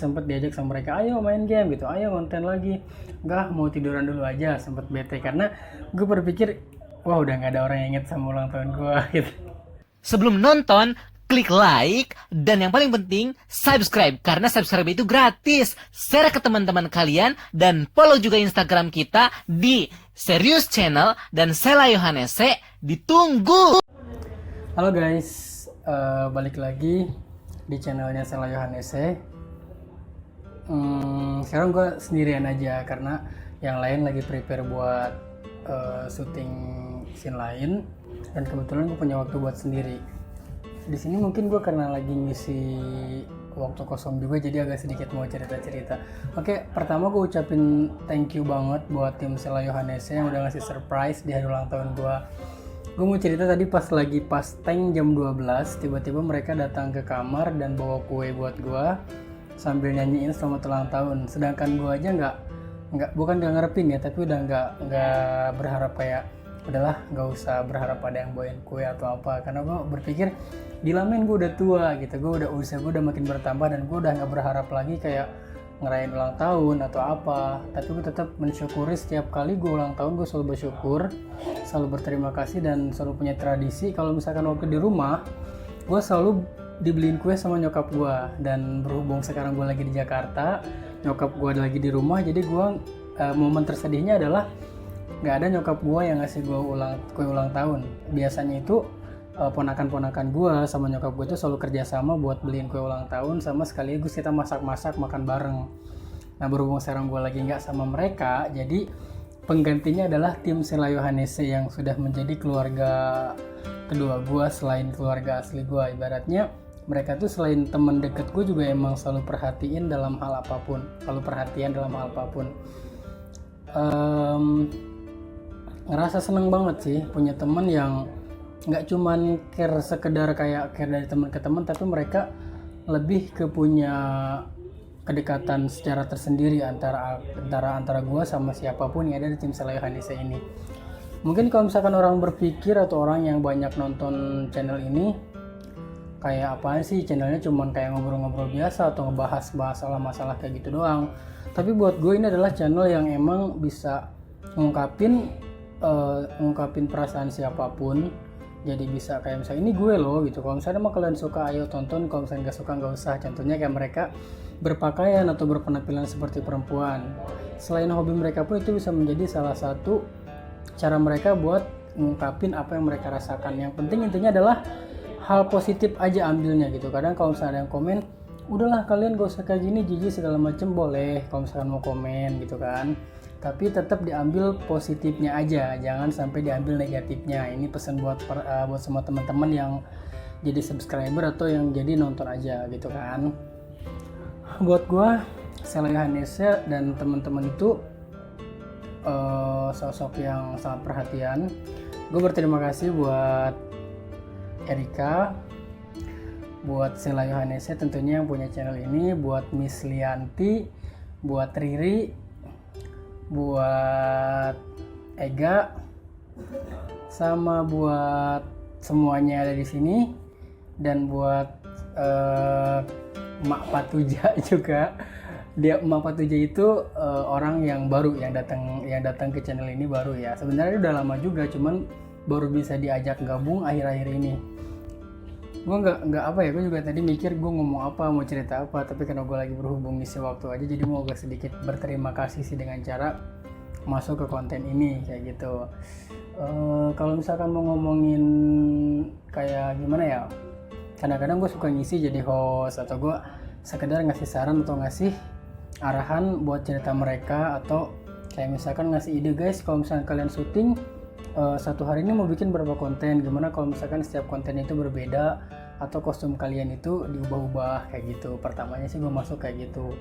sempet diajak sama mereka, ayo main game gitu, ayo konten lagi. Enggak, mau tiduran dulu aja, sempet bete karena gue berpikir, wah udah nggak ada orang yang inget sama ulang tahun gue gitu. Sebelum nonton, klik like, dan yang paling penting, subscribe. Karena subscribe itu gratis. Share ke teman-teman kalian, dan follow juga Instagram kita di Serius Channel dan Sela Yohanese. Ditunggu! Halo guys, balik lagi di channelnya Sela Yohanese. Sekarang gue sendirian aja karena yang lain lagi prepare buat syuting scene lain, dan kebetulan gue punya waktu buat sendiri. Di sini mungkin gue karena lagi ngisi waktu kosong juga, jadi agak sedikit mau cerita-cerita. Oke, pertama gue ucapin thank you banget buat tim Sela Yohanese yang udah ngasih surprise di hari ulang tahun gue. Gue mau cerita tadi pas lagi tank jam 12, tiba-tiba mereka datang ke kamar dan bawa kue buat gue sambil nyanyiin selamat ulang tahun. Sedangkan gue aja bukan nggak ngarepin ya, tapi udah nggak berharap kayak udahlah nggak usah berharap ada yang bawain kue atau apa, karena gue berpikir gila men, gue udah tua gitu, usia gue udah makin bertambah dan gue udah nggak berharap lagi kayak ngerayain ulang tahun atau apa. Tapi gue tetap mensyukuri setiap kali gue ulang tahun, gue selalu bersyukur, selalu berterima kasih, dan selalu punya tradisi kalau misalkan waktu di rumah gue selalu dibeliin kue sama nyokap gue. Dan berhubung sekarang gue lagi di Jakarta, nyokap gue lagi di rumah, jadi gue momen tersedihnya adalah nggak ada nyokap gue yang ngasih gue kue ulang tahun. Biasanya itu ponakan-ponakan gue sama nyokap gue itu selalu kerjasama buat beliin kue ulang tahun, sama sekaligus kita masak-masak makan bareng. Nah berhubung sekarang gue lagi nggak sama mereka, jadi penggantinya adalah tim Sela Yohanese yang sudah menjadi keluarga kedua gue selain keluarga asli gue. Ibaratnya mereka tuh selain teman deket gue juga emang selalu perhatian dalam hal apapun. Ngerasa seneng banget sih punya temen yang nggak cuman care sekedar kayak care dari teman ke teman, tapi mereka lebih ke punya kedekatan secara tersendiri antara gue sama siapapun yang ada di tim Sela Yohanese ini. Mungkin kalau misalkan orang berpikir atau orang yang banyak nonton channel ini kayak apaan sih channelnya, cuman kayak ngobrol-ngobrol biasa atau ngebahas masalah-masalah kayak gitu doang. Tapi buat gue ini adalah channel yang emang bisa ngungkapin perasaan siapapun. Jadi bisa kayak misalnya ini gue loh gitu, kalau misalnya emang kalian suka ayo tonton, kalau misalnya nggak suka nggak usah. Contohnya kayak mereka berpakaian atau berpenampilan seperti perempuan, selain hobi mereka pun itu bisa menjadi salah satu cara mereka buat ngungkapin apa yang mereka rasakan. Yang penting intinya adalah hal positif aja ambilnya gitu. Kadang kalau misalnya ada yang komen, udahlah kalian gak usah kayak gini jijik segala macem, boleh kalau misalkan mau komen gitu kan, tapi tetap diambil positifnya aja, jangan sampai diambil negatifnya. Ini pesan buat semua teman-teman yang jadi subscriber atau yang jadi nonton aja gitu kan. Buat gua Sela Yohanese dan teman-teman itu sosok yang sangat perhatian. Gue berterima kasih buat Erika, buat Sela Yohanese tentunya yang punya channel ini, buat Miss Lianti, buat Riri, buat Ega, sama buat semuanya ada di sini, dan buat Mak Patuja juga. Dia Mak Patuja itu orang yang baru yang datang ke channel ini baru ya. Sebenarnya udah lama juga, cuman baru bisa diajak gabung akhir-akhir ini. Gue gue juga tadi mikir gue ngomong apa, mau cerita apa, tapi karena gue lagi berhubung ngisi waktu aja, jadi mau agak sedikit berterima kasih sih dengan cara masuk ke konten ini kayak gitu. Kalau misalkan mau ngomongin kayak gimana ya, kadang-kadang gue suka ngisi jadi host, atau gue sekedar ngasih saran atau ngasih arahan buat cerita mereka, atau kayak misalkan ngasih ide, guys kalau misalkan kalian syuting satu hari ini mau bikin berapa konten, gimana kalau misalkan setiap konten itu berbeda atau kostum kalian itu diubah-ubah kayak gitu. Pertamanya sih gue masuk kayak gitu.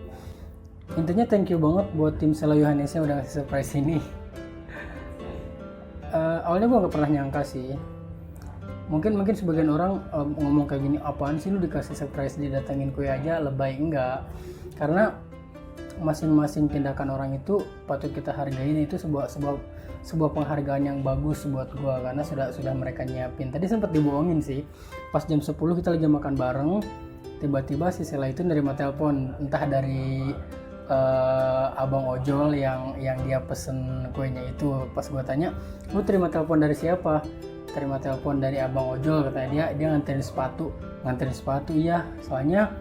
Intinya thank you banget buat tim Sela Yohanese yang udah ngasih surprise ini. Awalnya gue gak pernah nyangka sih. Mungkin sebagian orang ngomong kayak gini, apaan sih lu dikasih surprise didatengin kue aja, lebay. Enggak, karena masing-masing tindakan orang itu patut kita hargain. Itu sebuah penghargaan yang bagus buat gua, karena sudah mereka nyiapin. Tadi sempat dibohongin sih, pas jam 10 kita lagi makan bareng, tiba-tiba si Sela itu nerima telepon, entah dari abang ojol yang dia pesen kuenya itu. Pas gue tanya, lu terima telepon dari siapa? Terima telepon dari abang ojol, katanya dia nganterin sepatu. Iya, soalnya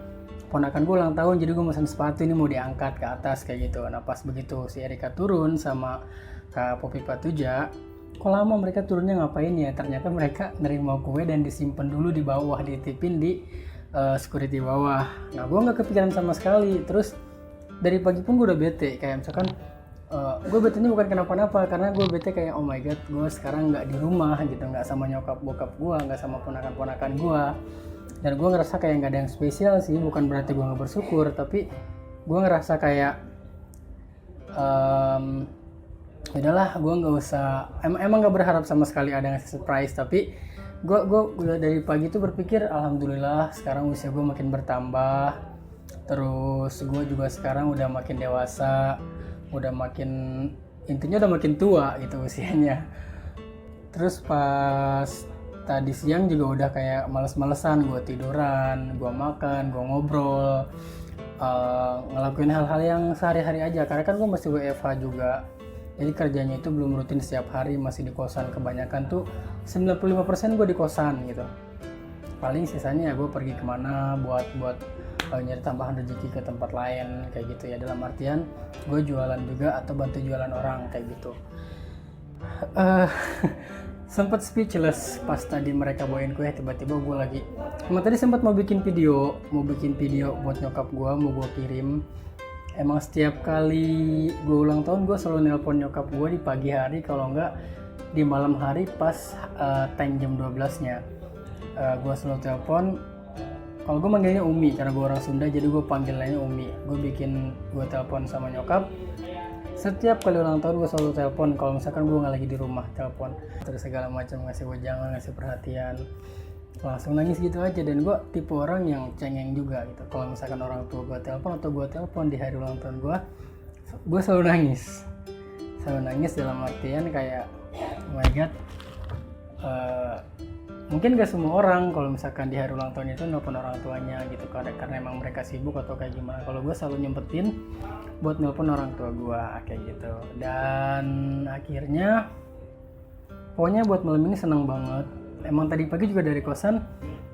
ponakan gue ulang tahun, jadi gue mesen sepatu ini mau diangkat ke atas kayak gitu. Nah pas begitu si Erika turun sama Kak Popi Patuja, kok lama mereka turunnya ngapain ya? Ternyata mereka nerima kue dan disimpan dulu di bawah, dititipin di security bawah. Nah gue nggak kepikiran sama sekali. Terus dari pagi pun gue udah bete, kayak misalkan gue betenya bukan kenapa-napa, karena gue bete kayak oh my god, gue sekarang nggak di rumah gitu, nggak sama nyokap bokap gue, nggak sama ponakan-ponakan gue, dan gue ngerasa kayak nggak ada yang spesial sih. Bukan berarti gue nggak bersyukur, tapi gue ngerasa kayak udahlah, gue nggak usah, emang nggak berharap sama sekali ada ngasih surprise. Tapi gue udah dari pagi tuh berpikir alhamdulillah sekarang usia gue makin bertambah. Terus gue juga sekarang udah makin dewasa, intinya udah makin tua gitu usianya. Terus pas tadi siang juga udah kayak males-malesan, gue tiduran, gue makan, gue ngobrol, ngelakuin hal-hal yang sehari-hari aja. Karena kan gue masih WFH juga, jadi kerjanya itu belum rutin setiap hari, masih di kosan. Kebanyakan tuh 95% gue di kosan gitu. Paling sisanya ya gue pergi kemana buat nyari tambahan rezeki ke tempat lain kayak gitu ya, dalam artian gue jualan juga atau bantu jualan orang kayak gitu. Sempet speechless pas tadi mereka bawain kue, tiba-tiba gue lagi emang tadi sempat mau bikin video buat nyokap gue, mau gue kirim. Emang setiap kali gue ulang tahun gue selalu nelpon nyokap gue di pagi hari, kalau enggak di malam hari pas time jam 12 nya. Gue selalu telepon. Kalau gue manggilnya Umi karena gue orang Sunda, jadi gue panggilannya Umi. Gue telepon sama nyokap. Setiap kali ulang tahun gue selalu telepon. Kalau misalkan gue nggak lagi di rumah, telepon. Terus segala macam, ngasih wejangan, ngasih perhatian. Langsung nangis gitu aja. Dan gue tipe orang yang cengeng juga gitu. Kalau misalkan orang tua gue telepon atau gue telepon di hari ulang tahun gue selalu nangis. Selalu nangis dalam artian kayak oh my god. Mungkin gak semua orang kalau misalkan di hari ulang tahun itu nelpon orang tuanya gitu, karena emang mereka sibuk atau kayak gimana. Kalau gue selalu nyempetin buat nelpon orang tua gue kayak gitu. Dan akhirnya pokoknya buat malam ini seneng banget. Emang tadi pagi juga dari kosan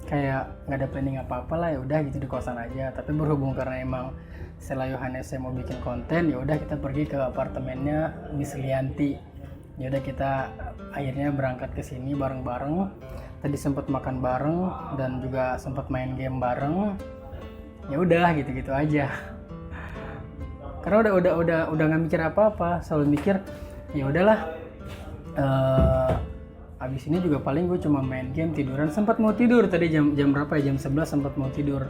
kayak nggak ada planning apa-apa lah, ya udah gitu di kosan aja. Tapi berhubung karena emang Sela Yohanes mau bikin konten, ya udah kita pergi ke apartemennya Miss Lianti. Ya udah kita akhirnya berangkat ke sini bareng-bareng. Tadi sempat makan bareng dan juga sempat main game bareng. Ya udah gitu-gitu aja. Karena udah nggak mikir apa-apa, selalu mikir ya udahlah. Abis ini juga paling gue cuma main game, tiduran. Sempat mau tidur tadi jam berapa ya? Jam 11 sempat mau tidur.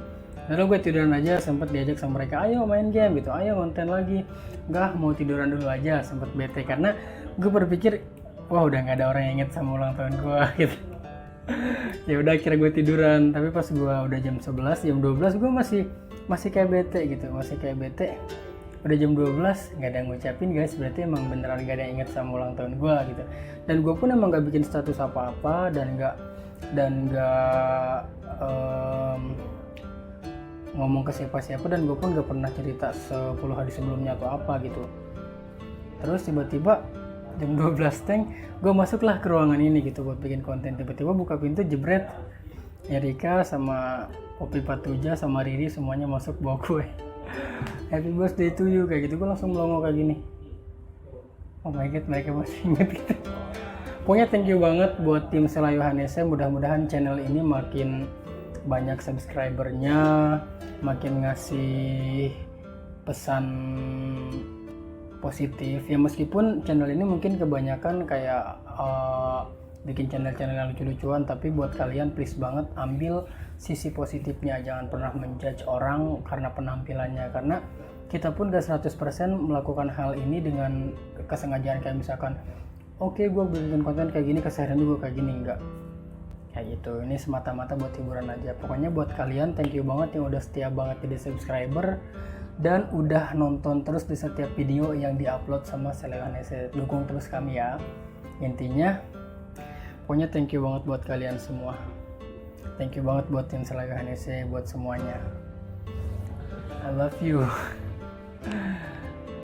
Lalu gue tiduran aja, sempat diajak sama mereka, ayo main game gitu, ayo konten lagi. Enggak, mau tiduran dulu aja, sempat bete karena gue berpikir wah udah nggak ada orang yang inget sama ulang tahun gue gitu. Ya udah akhirnya gue tiduran. Tapi pas gue udah jam 11, jam 12 gue masih kayak bete gitu, udah jam 12 nggak ada yang ngucapin guys, berarti emang beneran nggak ada yang inget sama ulang tahun gue gitu. Dan gue pun emang nggak bikin status apa-apa dan nggak ngomong ke siapa-siapa, dan gue pun nggak pernah cerita 10 hari sebelumnya atau apa gitu. Terus tiba-tiba jam 12 gue masuklah ke ruangan ini gitu buat bikin konten. Tiba-tiba buka pintu, jebret, Erika sama Popi Patuja sama Riri semuanya masuk bawa kue. Happy birthday to you kayak gitu. Gue langsung melongo kayak gini, oh my god, mereka masih inget gitu. Pokoknya thank you banget buat tim Sela Yohanes. Mudah-mudahan channel ini makin banyak subscribernya, makin ngasih pesan positif ya. Meskipun channel ini mungkin kebanyakan kayak bikin channel-channel yang lucu-lucuan, tapi buat kalian please banget ambil sisi positifnya. Jangan pernah menjudge orang karena penampilannya, karena kita pun gak 100% melakukan hal ini dengan kesengajaan. Kayak misalkan oke, gue bikin konten kayak gini, keseharian gue kayak gini, enggak kayak gitu. Ini semata-mata buat hiburan aja. Pokoknya buat kalian thank you banget yang udah setia banget jadi subscriber dan udah nonton terus di setiap video yang diupload sama Sela Yohanes. Dukung terus kami ya. Intinya pokoknya thank you banget buat kalian semua. Thank you banget buat tim Selaga Hanese, buat semuanya. I love you.